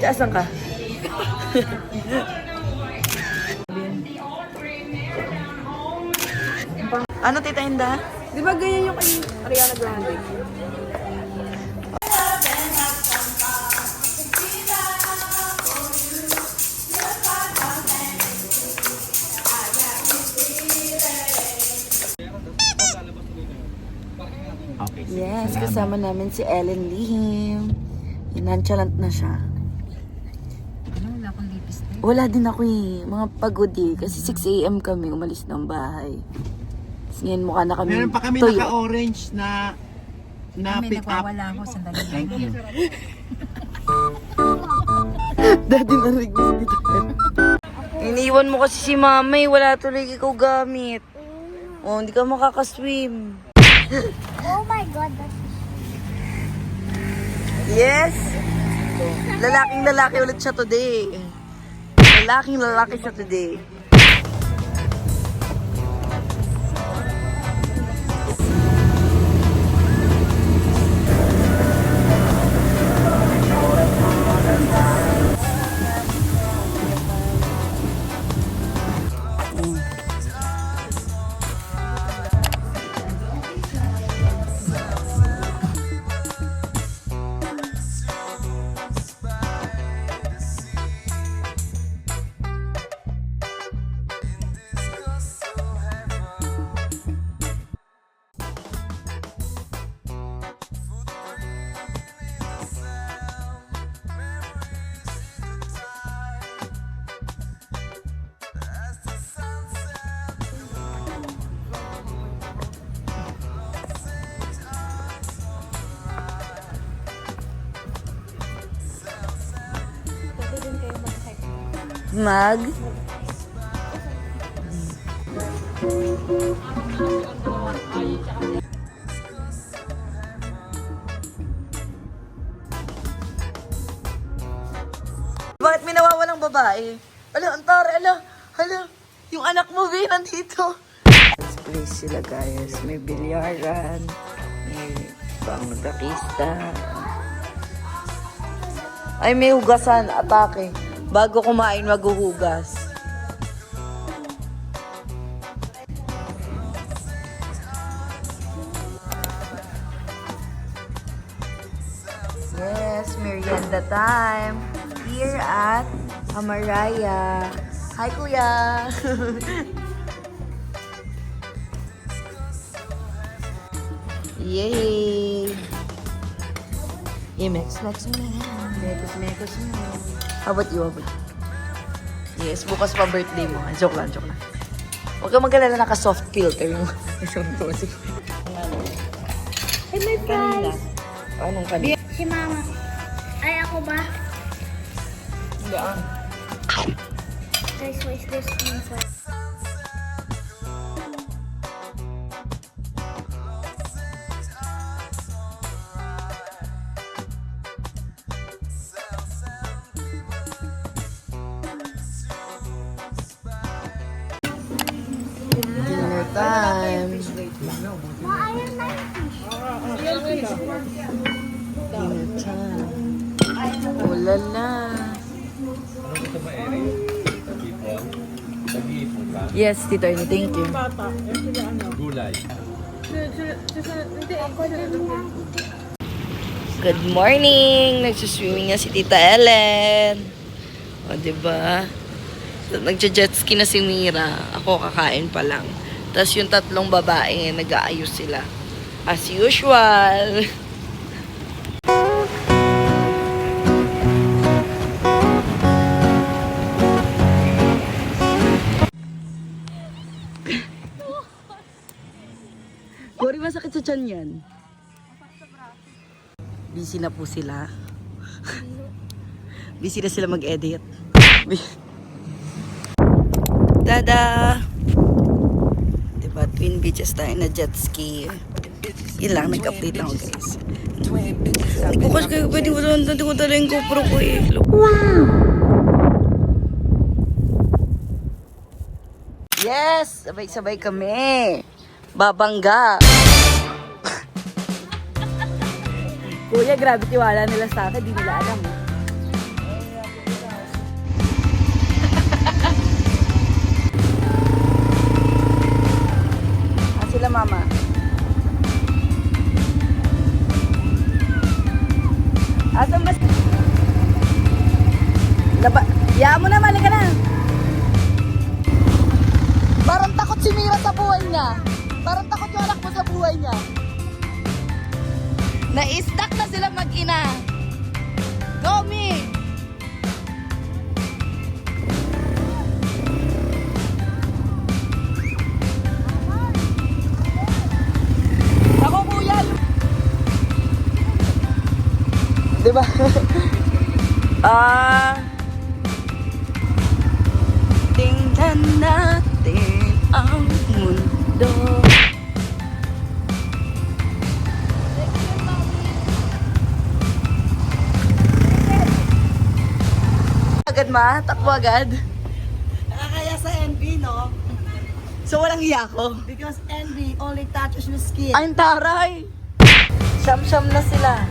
Asan ka? Ano, Tita Inda? Di ba ganyan yung kay Ariana Grande? Okay. Yes, kasama namin si Ellen Lihim. Nonchalant na siya. Wala akong lipstick. Wala din ako mga pagod kasi 6 a.m. kami umalis ng bahay. Tapos ngayon mukha na kami Meron pa kami tuyo. naka-orange na May pick up. nagwawala ako, sandali. Thank you. Daddy narinig mo si Tita. Iniwan mo kasi si mama wala tuloy ikaw gamit. Oh, hindi ka makakaswim. Oh my God, that's Yes! Lalaking lalaki ulit siya today. Lalaking lalaki siya today. Mag? Bakit may nawawalang babae? Ala, antara, hala, yung anak mo, Vin, nandito. This place sila, guys. May bilyaran, may pangdakista. Ay, may hugasan, atake. Bago kumain, maghuhugas. Yes, merienda time. Here at Amaraya. Hi, Kuya! Yay! Mekos mo na yan. Mekos mo. How about you? Yes, bukas pa birthday mo. Joke lang. Huwag kang mag-alala, naka-soft filter yung Hey, my prize! Anong kanina? Si Mama. Ay, ako ba? Guys, what is this one for? Dinner time. Maayon na yung fish. Dinner time. Ulala. Yes, Tito Ernie, thank you. Gulay. Good morning! Nagsuswimming na si Tita Ellen. O, diba? Nagja-jet ski na si Mira. Ako kakain pa lang. Tapos yung tatlong babae, nag-aayos sila. As usual. Gori, masakit sa tiyan yan. Busy na po sila. Busy na sila mag-edit. Tada! Diba, Twin Beaches tayo na jet ski. Yun lang, nag-update lang ako, guys. Bukas kayo, pwede ko dala yung GoPro ko eh. Wow! Yes! Sabay-sabay kami. Babangga. Kuya, grabe tiwala nila sa akin. Di nila alam. Yaan mo na, mali ka na. Parang takot si Mira sa buhay niya. Parang takot yung anak mo sa buhay niya. Na-stuck na sila mag-ina. Go, Mi! Ako, kuya! Diba? Tingnan natin ang mundo. Agad ma? Takbo agad? Nakakaya sa NB, no? So walang hiya ko? Because NB only touches the skin. Ay, taray! Siyam-siyam na sila.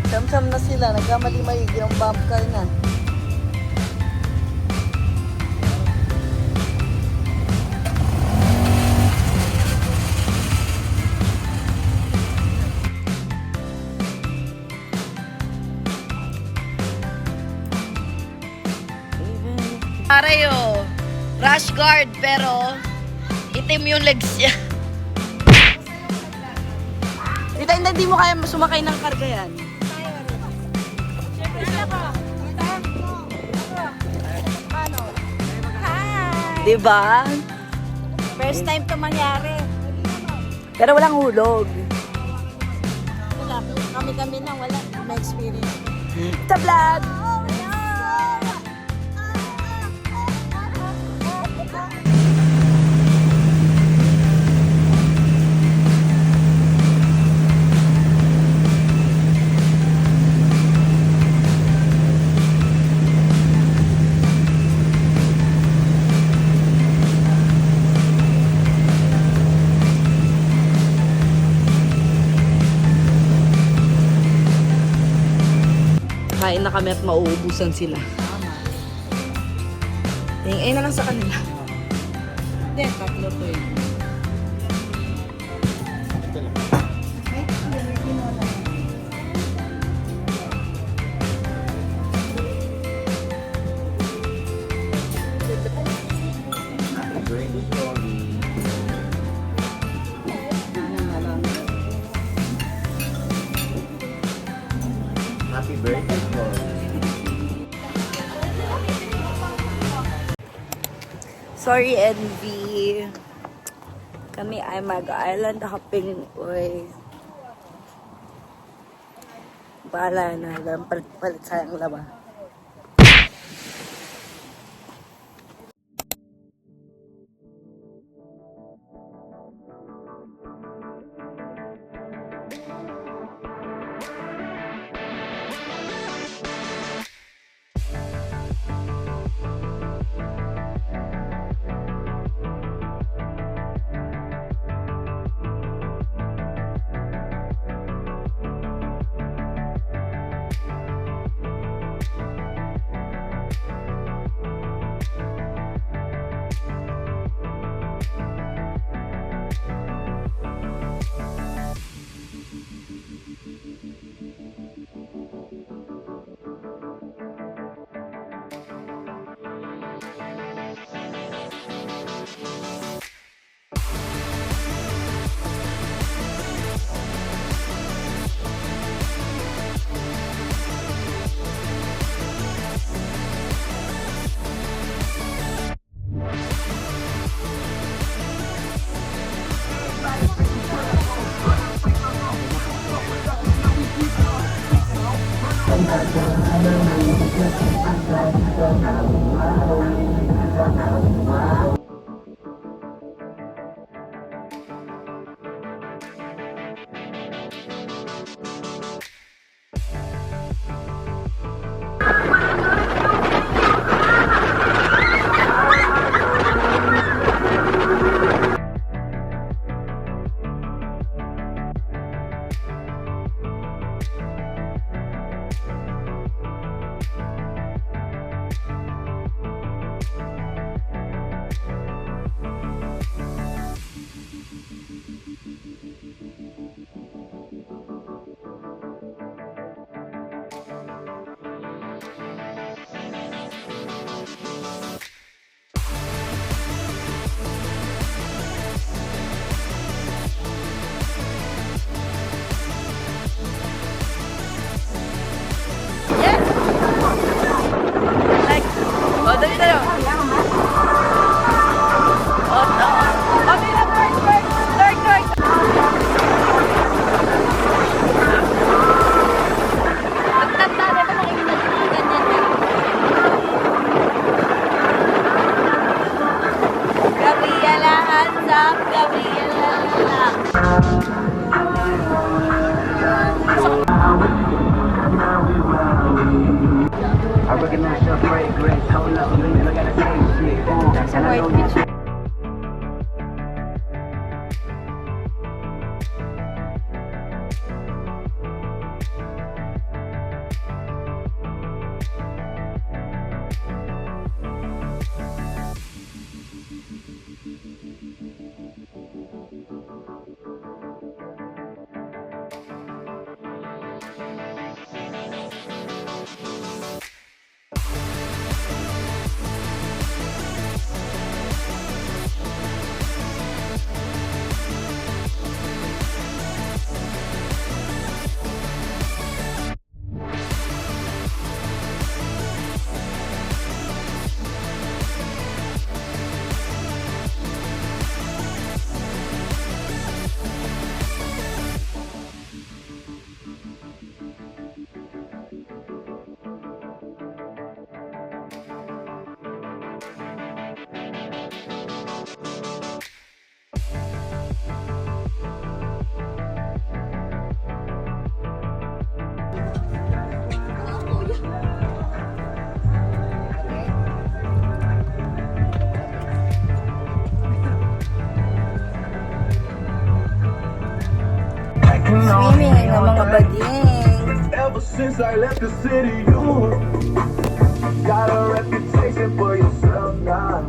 Siyam-siyam na sila. Nagkamali-mali. Yung bump car na. Arayo, rash guard pero itim yung legs niya. Tita, hindi mo kaya sumakay ng karga yan. Hi! Diba? First time to mangyari. Pero walang hulog. Wala. Kami lang, wala. May experience. Sa vlog! Kain na kami at mauubusan sila. Tingin na lang sa kanila. Hindi, tatlo to eh. Happy birthday, Chloe. Sorry, Envy. Kami ay mag-island hopping. Uy. Bahala na. Palit sayang laba. I left the city, you got a reputation for yourself now.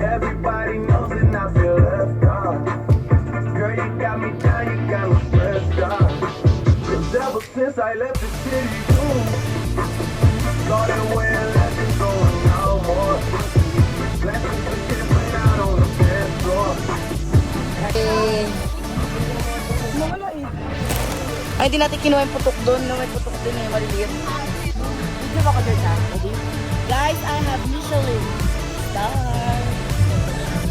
Everybody knows and I feel left out. Girl, you got me down, you got me stressed out. Cause ever since I left the city, you started wearing less and going out more. Lessons for different out on the dance floor. Ay, di natin kinuha yung putok doon. No, may putok doon eh, maliliit. Video ba ko doon na? Ready? Guys, I have Michelin star.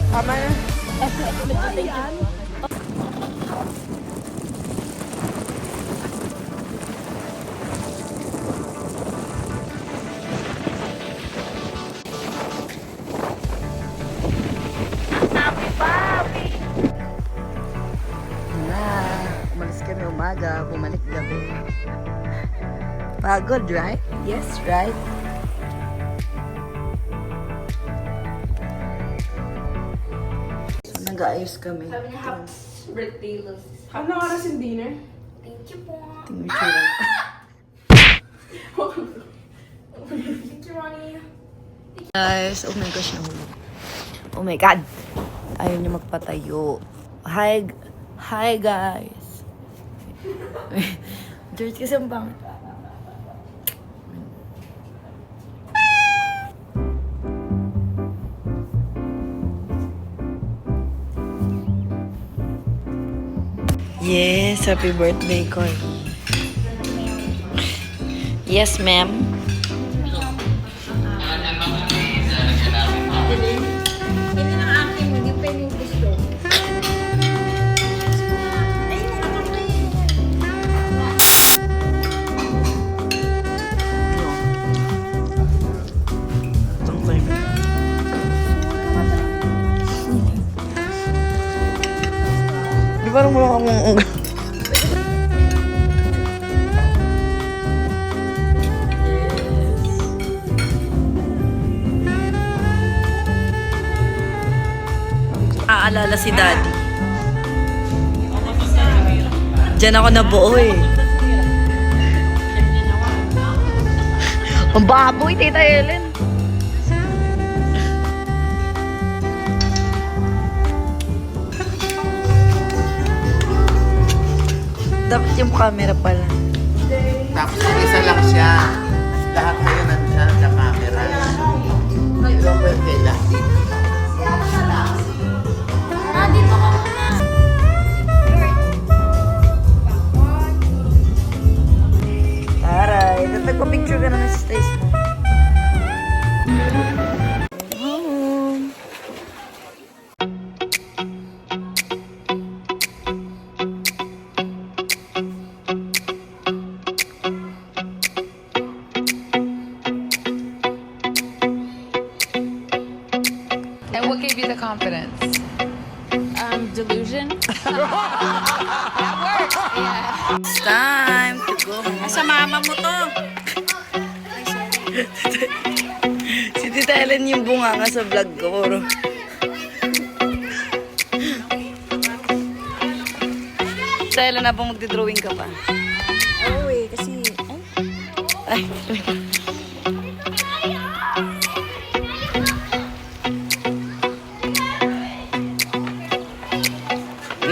Tama na. Umalis kami umaga, bumalik gabi. Pagod, right? Yes, right? Nag-aayos kami. Sabi niya, happy birthday, love. Anong oras yung dinner? Thank you po. Tingnan mo siya. Thank you, Ronnie. Guys, oh my gosh, nahulog. Oh my God. Ayaw niya magpatayo. Hi guys. Dirt kasi ang bangit. Yes, happy birthday, Koy. Yes, ma'am. Hindi na akin, hindi pa yung gusto. Itong flavor. Di parang mukha mong Aalala si Daddy. Diyan ako nabuo eh. Ang baboy, Tita Ellen. Dapat yung camera pala. Tapos isa lang siya. Lahat kayo nandiyan sa camera. Ito ba yung kailan? Dito ka muna. Taray, nagpa-picture ka na sa stage mo. Home. And what gave you the confidence? Delusion? It's time to go home. Sa mama mo to. Si Tita Ellen yung bunga nga sa vlog ko. Puro. Tita Ellen, habang magdidrawing ka pa. Oo eh, kasi... Ay,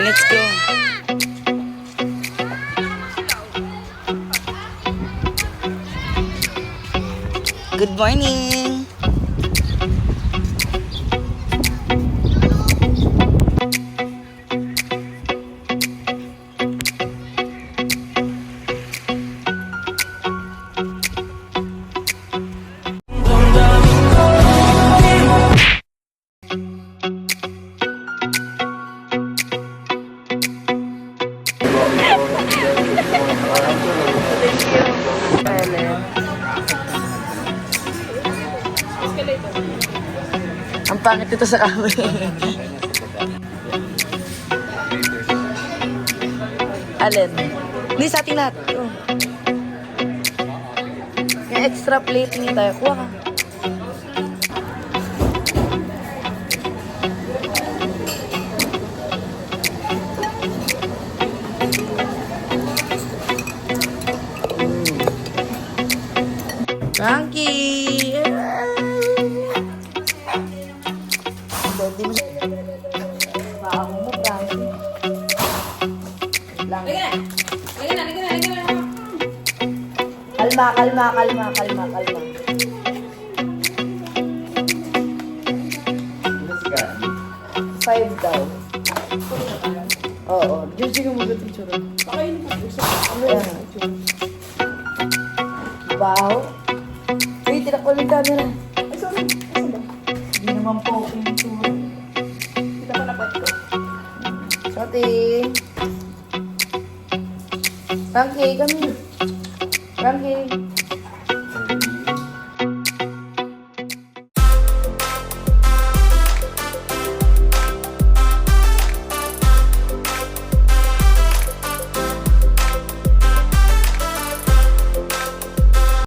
let's go. Good morning. Ang pangit ito sa camera. Alin? Hindi, sa ating lahat. Oh. Yung extra plate niya tayo. Kuha ka. Frankie! Hindi mo Baka mo, Frankie. Lang. Kalma. Mas ka. 5 daw. Oo. Diyan sige mo yung tsura. Wow. Wait, tinak ko yung camera. Ay, sorry. Hindi naman po yung tsura. Kita ko na ko. Sorry. Frankie, kami. Frankie.